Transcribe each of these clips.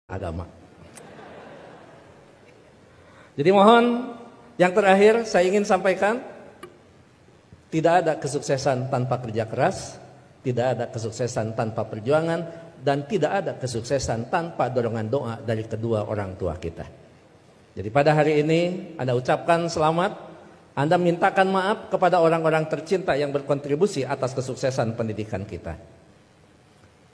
agama. Jadi mohon yang terakhir saya ingin sampaikan, tidak ada kesuksesan tanpa kerja keras, tidak ada kesuksesan tanpa perjuangan, dan tidak ada kesuksesan tanpa dorongan doa dari kedua orang tua kita. Jadi pada hari ini Anda ucapkan selamat, Anda mintakan maaf kepada orang-orang tercinta yang berkontribusi atas kesuksesan pendidikan kita.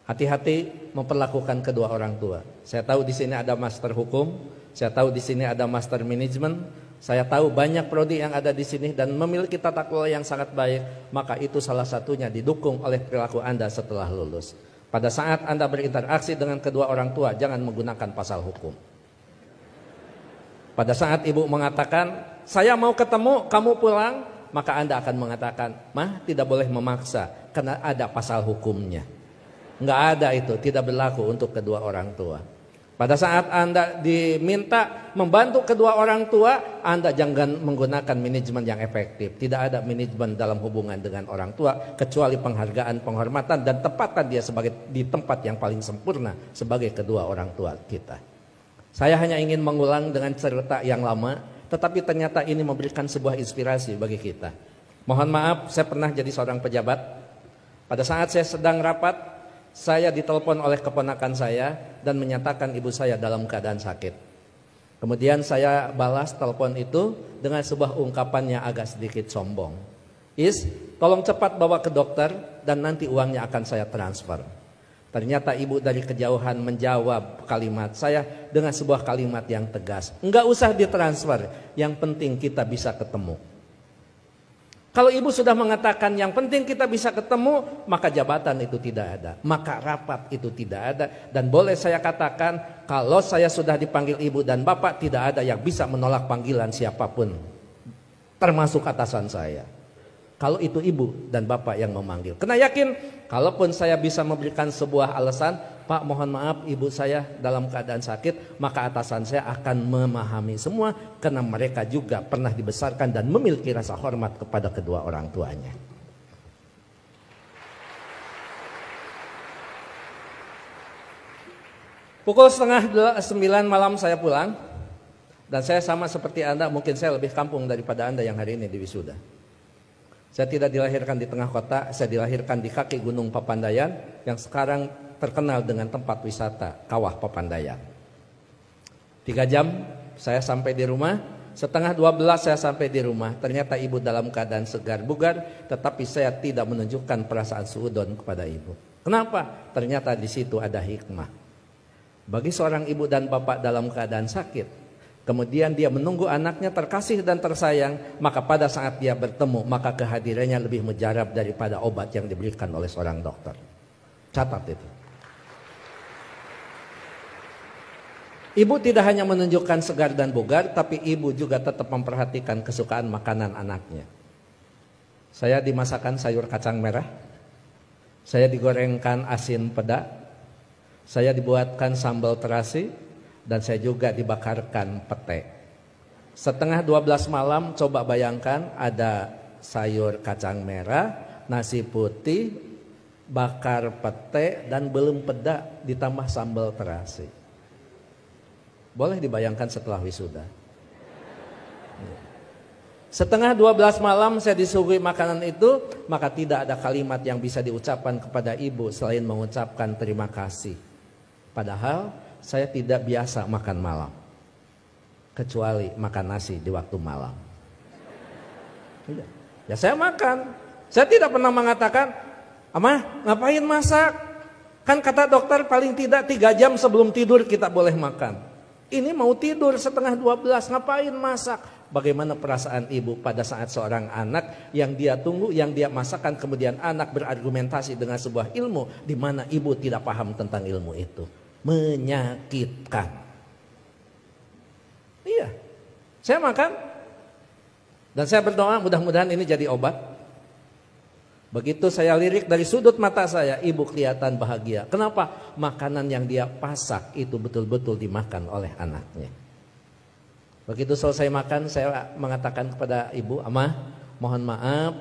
Hati-hati memperlakukan kedua orang tua. Saya tahu di sini ada master hukum, saya tahu di sini ada master manajemen, saya tahu banyak prodi yang ada di sini dan memiliki tata kelola yang sangat baik, maka itu salah satunya didukung oleh perilaku Anda setelah lulus. Pada saat Anda berinteraksi dengan kedua orang tua, jangan menggunakan pasal hukum. Pada saat ibu mengatakan, saya mau ketemu, kamu pulang, maka Anda akan mengatakan, "Mah, tidak boleh memaksa, karena ada pasal hukumnya." Enggak ada itu, tidak berlaku untuk kedua orang tua. Pada saat Anda diminta membantu kedua orang tua, Anda jangan menggunakan manajemen yang efektif. Tidak ada manajemen dalam hubungan dengan orang tua, kecuali penghargaan, penghormatan, dan tempatkan dia di tempat yang paling sempurna sebagai kedua orang tua kita. Saya hanya ingin mengulang dengan cerita yang lama, tetapi ternyata ini memberikan sebuah inspirasi bagi kita. Mohon maaf, saya pernah jadi seorang pejabat. Pada saat saya sedang rapat, saya ditelepon oleh keponakan saya dan menyatakan ibu saya dalam keadaan sakit. Kemudian saya balas telepon itu dengan sebuah ungkapan yang agak sedikit sombong. Tolong cepat bawa ke dokter dan nanti uangnya akan saya transfer. Ternyata ibu dari kejauhan menjawab kalimat saya dengan sebuah kalimat yang tegas. Enggak usah ditransfer, yang penting kita bisa ketemu. Kalau ibu sudah mengatakan yang penting kita bisa ketemu, maka jabatan itu tidak ada, maka rapat itu tidak ada. Dan boleh saya katakan, kalau saya sudah dipanggil ibu dan bapak, tidak ada yang bisa menolak panggilan siapapun, termasuk atasan saya. Kalau itu ibu dan bapak yang memanggil, kena yakin, kalaupun saya bisa memberikan sebuah alasan, Pak mohon maaf ibu saya dalam keadaan sakit, maka atasan saya akan memahami semua, karena mereka juga pernah dibesarkan dan memiliki rasa hormat kepada kedua orang tuanya. Pukul 8:30 malam saya pulang, dan saya sama seperti Anda, mungkin saya lebih kampung daripada Anda yang hari ini di wisuda. Saya tidak dilahirkan di tengah kota, saya dilahirkan di kaki Gunung Papandayan yang sekarang terkenal dengan tempat wisata Kawah Papandayan. 3 jam saya sampai di rumah, 11:30 saya sampai di rumah. Ternyata ibu dalam keadaan segar bugar, tetapi saya tidak menunjukkan perasaan suudon kepada ibu. Kenapa? Ternyata di situ ada hikmah. Bagi seorang ibu dan bapak dalam keadaan sakit, kemudian dia menunggu anaknya terkasih dan tersayang, maka pada saat dia bertemu, maka kehadirannya lebih mujarab daripada obat yang diberikan oleh seorang dokter. Catat itu. Ibu tidak hanya menunjukkan segar dan bugar, tapi ibu juga tetap memperhatikan kesukaan makanan anaknya. Saya dimasakkan sayur kacang merah, saya digorengkan asin peda, saya dibuatkan sambal terasi, dan saya juga dibakarkan pete. 11:30 malam, coba bayangkan ada sayur kacang merah, nasi putih, bakar pete, dan belum peda ditambah sambal terasi. Boleh dibayangkan setelah wisuda. 11:30 malam saya disuguhi makanan itu, maka tidak ada kalimat yang bisa diucapkan kepada ibu selain mengucapkan terima kasih. Padahal saya tidak biasa makan malam, kecuali makan nasi di waktu malam. Ya saya makan. Saya tidak pernah mengatakan, "Amah, ngapain masak? Kan kata dokter paling tidak 3 jam sebelum tidur kita boleh makan." Ini mau tidur 11:30, ngapain masak? Bagaimana perasaan ibu pada saat seorang anak yang dia tunggu, yang dia masakan, kemudian anak berargumentasi dengan sebuah ilmu di mana ibu tidak paham tentang ilmu itu? Menyakitkan. Iya, saya makan dan saya berdoa mudah-mudahan ini jadi obat. Begitu saya lirik dari sudut mata saya, ibu kelihatan bahagia. Kenapa? Makanan yang dia pasak itu betul-betul dimakan oleh anaknya. Begitu selesai makan, saya mengatakan kepada ibu, "Amah, mohon maaf,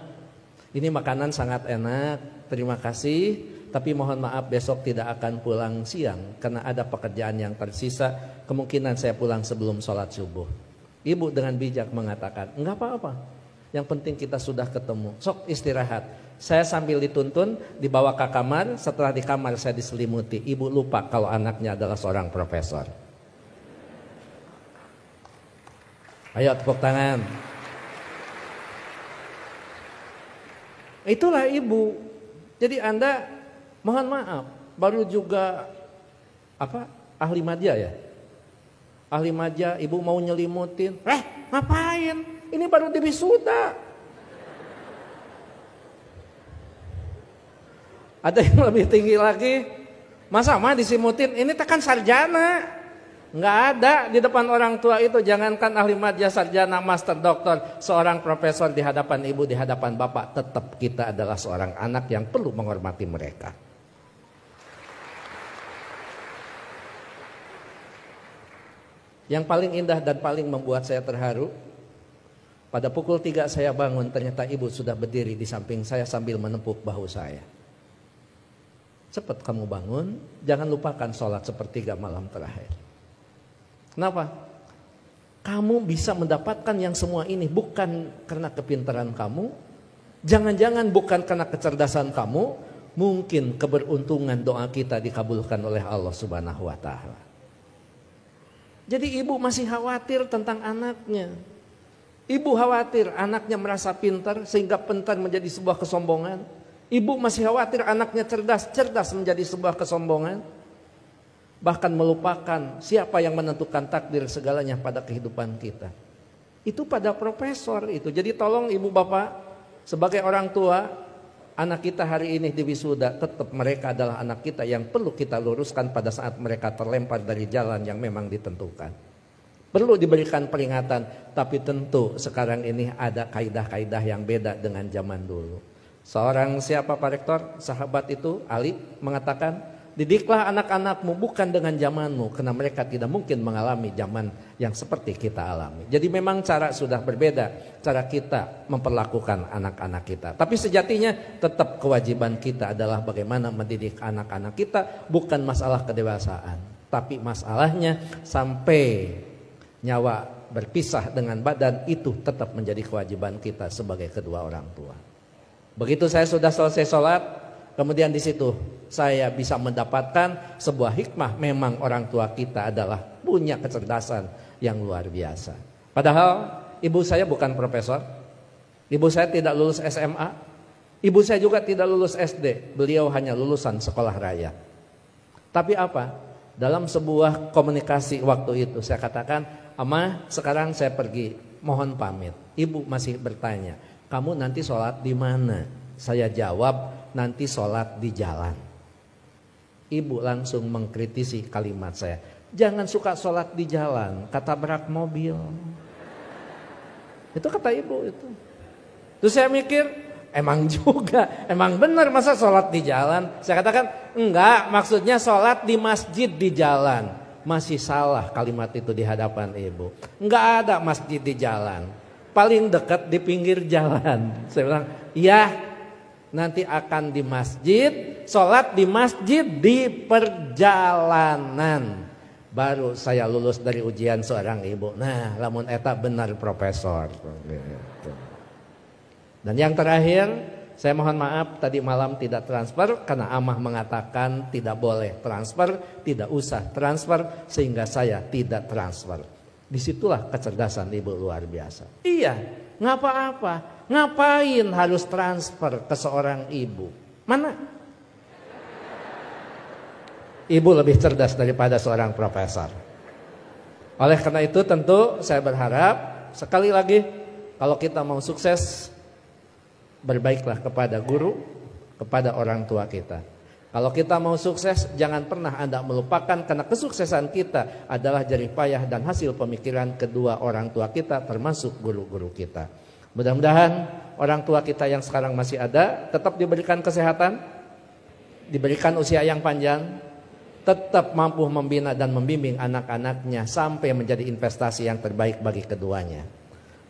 ini makanan sangat enak, terima kasih. tapi mohon maaf besok tidak akan pulang siang karena ada pekerjaan yang tersisa. Kemungkinan saya pulang sebelum sholat subuh. Ibu dengan bijak mengatakan, enggak apa-apa. Yang penting kita sudah ketemu. Sok istirahat. Saya sambil dituntun dibawa ke kamar. Setelah di kamar saya diselimuti. Ibu lupa kalau anaknya adalah seorang profesor. Ayo tepuk tangan. Itulah ibu. Jadi Anda mohon maaf, baru juga ahli madya ya? Ahli madya, ibu mau nyelimutin. Ngapain? Ini baru di wisuda. Ada yang lebih tinggi lagi. Masa mah disimutin? Ini tekan sarjana. Nggak ada di depan orang tua itu. Jangankan ahli madya, sarjana, master, doktor, seorang profesor di hadapan ibu, di hadapan bapak, tetap kita adalah seorang anak yang perlu menghormati mereka. Yang paling indah dan paling membuat saya terharu, pada pukul 3 saya bangun, ternyata ibu sudah berdiri di samping saya sambil menepuk bahu saya. Cepat kamu bangun, jangan lupakan sholat sepertiga malam terakhir. Kenapa? Kamu bisa mendapatkan yang semua ini bukan karena kepintaran kamu, jangan-jangan bukan karena kecerdasan kamu, mungkin keberuntungan doa kita dikabulkan oleh Allah Subhanahu wa Ta'ala. Jadi ibu masih khawatir tentang anaknya. Ibu khawatir anaknya merasa pintar sehingga pintar menjadi sebuah kesombongan. Ibu masih khawatir anaknya cerdas, cerdas menjadi sebuah kesombongan. Bahkan melupakan siapa yang menentukan takdir segalanya pada kehidupan kita. Itu pada profesor itu. Jadi tolong ibu bapak, sebagai orang tua, anak kita hari ini di wisuda, tetap mereka adalah anak kita yang perlu kita luruskan pada saat mereka terlempar dari jalan yang memang ditentukan. Perlu diberikan peringatan, tapi tentu sekarang ini ada kaidah-kaidah yang beda dengan zaman dulu. Seorang siapa Pak Rektor? Sahabat itu, Ali, mengatakan, didiklah anak-anakmu bukan dengan zamanmu, karena mereka tidak mungkin mengalami zaman yang seperti kita alami. Jadi memang cara sudah berbeda, cara kita memperlakukan anak-anak kita. Tapi sejatinya tetap kewajiban kita adalah bagaimana mendidik anak-anak kita, bukan masalah kedewasaan. Tapi masalahnya sampai nyawa berpisah dengan badan, itu tetap menjadi kewajiban kita sebagai kedua orang tua. Begitu saya sudah selesai sholat, kemudian di situ saya bisa mendapatkan sebuah hikmah. Memang orang tua kita adalah punya kecerdasan yang luar biasa. Padahal ibu saya bukan profesor, ibu saya tidak lulus SMA, ibu saya juga tidak lulus SD. Beliau hanya lulusan sekolah raya. Tapi apa? Dalam sebuah komunikasi waktu itu saya katakan, "Ama, sekarang saya pergi, mohon pamit." Ibu masih bertanya, "Kamu nanti sholat di mana?" Saya jawab, "Nanti sholat di jalan." Ibu langsung mengkritisi kalimat saya, "Jangan suka sholat di jalan, ketabrak mobil." Itu kata ibu itu. Terus saya mikir, emang juga, emang benar masa sholat di jalan? Saya katakan, enggak, maksudnya sholat di masjid di jalan. Masih salah kalimat itu di hadapan ibu. Enggak ada masjid di jalan, paling dekat di pinggir jalan. Saya bilang, iya, nanti akan di masjid, sholat di masjid di perjalanan. Baru saya lulus dari ujian seorang ibu. Nah, lamun eta benar profesor. Dan yang terakhir, saya mohon maaf tadi malam tidak transfer karena amah mengatakan tidak boleh transfer, tidak usah transfer, sehingga saya tidak transfer. Disitulah kecerdasan ibu luar biasa. Iya, nggak apa-apa. Ngapain harus transfer ke seorang ibu? Mana? Ibu lebih cerdas daripada seorang profesor. Oleh karena itu tentu saya berharap sekali lagi, kalau kita mau sukses, berbaiklah kepada guru, kepada orang tua kita. Kalau kita mau sukses, jangan pernah Anda melupakan, karena kesuksesan kita adalah jerih payah dan hasil pemikiran kedua orang tua kita, termasuk guru-guru kita. Mudah-mudahan orang tua kita yang sekarang masih ada tetap diberikan kesehatan, diberikan usia yang panjang, tetap mampu membina dan membimbing anak-anaknya sampai menjadi investasi yang terbaik bagi keduanya.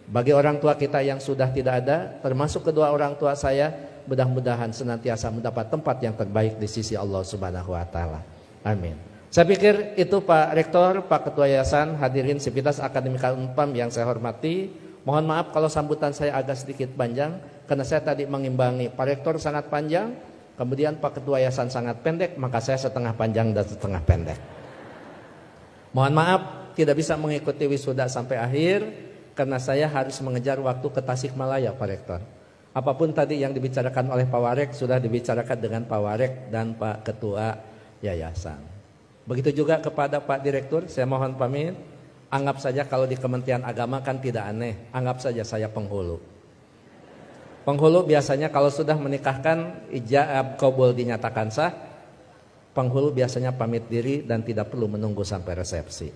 Bagi orang tua kita yang sudah tidak ada, termasuk kedua orang tua saya, mudah-mudahan senantiasa mendapat tempat yang terbaik di sisi Allah Subhanahu wa taala. Amin. Saya pikir itu Pak Rektor, Pak Ketua Yayasan, hadirin Sivitas Akademika Unpam yang saya hormati. Mohon maaf kalau sambutan saya agak sedikit panjang karena saya tadi mengimbangi Pak Rektor sangat panjang, kemudian Pak Ketua Yayasan sangat pendek, maka saya setengah panjang dan setengah pendek. Mohon maaf tidak bisa mengikuti wisuda sampai akhir karena saya harus mengejar waktu ke Tasikmalaya Pak Rektor. Apapun tadi yang dibicarakan oleh Pak Warek sudah dibicarakan dengan Pak Warek dan Pak Ketua Yayasan. Begitu juga kepada Pak Direktur, saya mohon pamit. Anggap saja kalau di Kementerian Agama kan tidak aneh, anggap saja saya penghulu. Penghulu biasanya kalau sudah menikahkan ijab qabul dinyatakan sah, penghulu biasanya pamit diri dan tidak perlu menunggu sampai resepsi.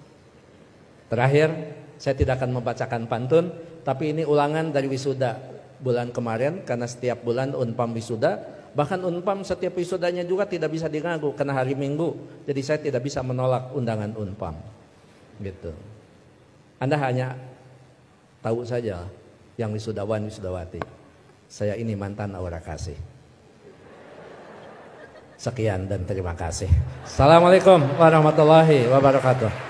Terakhir, saya tidak akan membacakan pantun, tapi ini ulangan dari wisuda bulan kemarin karena setiap bulan Unpam wisuda, bahkan Unpam setiap wisudanya juga tidak bisa diganggu karena hari Minggu. Jadi saya tidak bisa menolak undangan Unpam. Gitu. Anda hanya tahu saja yang wisudawan wisudawati. Saya ini mantan Aura Kasih. Sekian dan terima kasih. Assalamualaikum warahmatullahi wabarakatuh.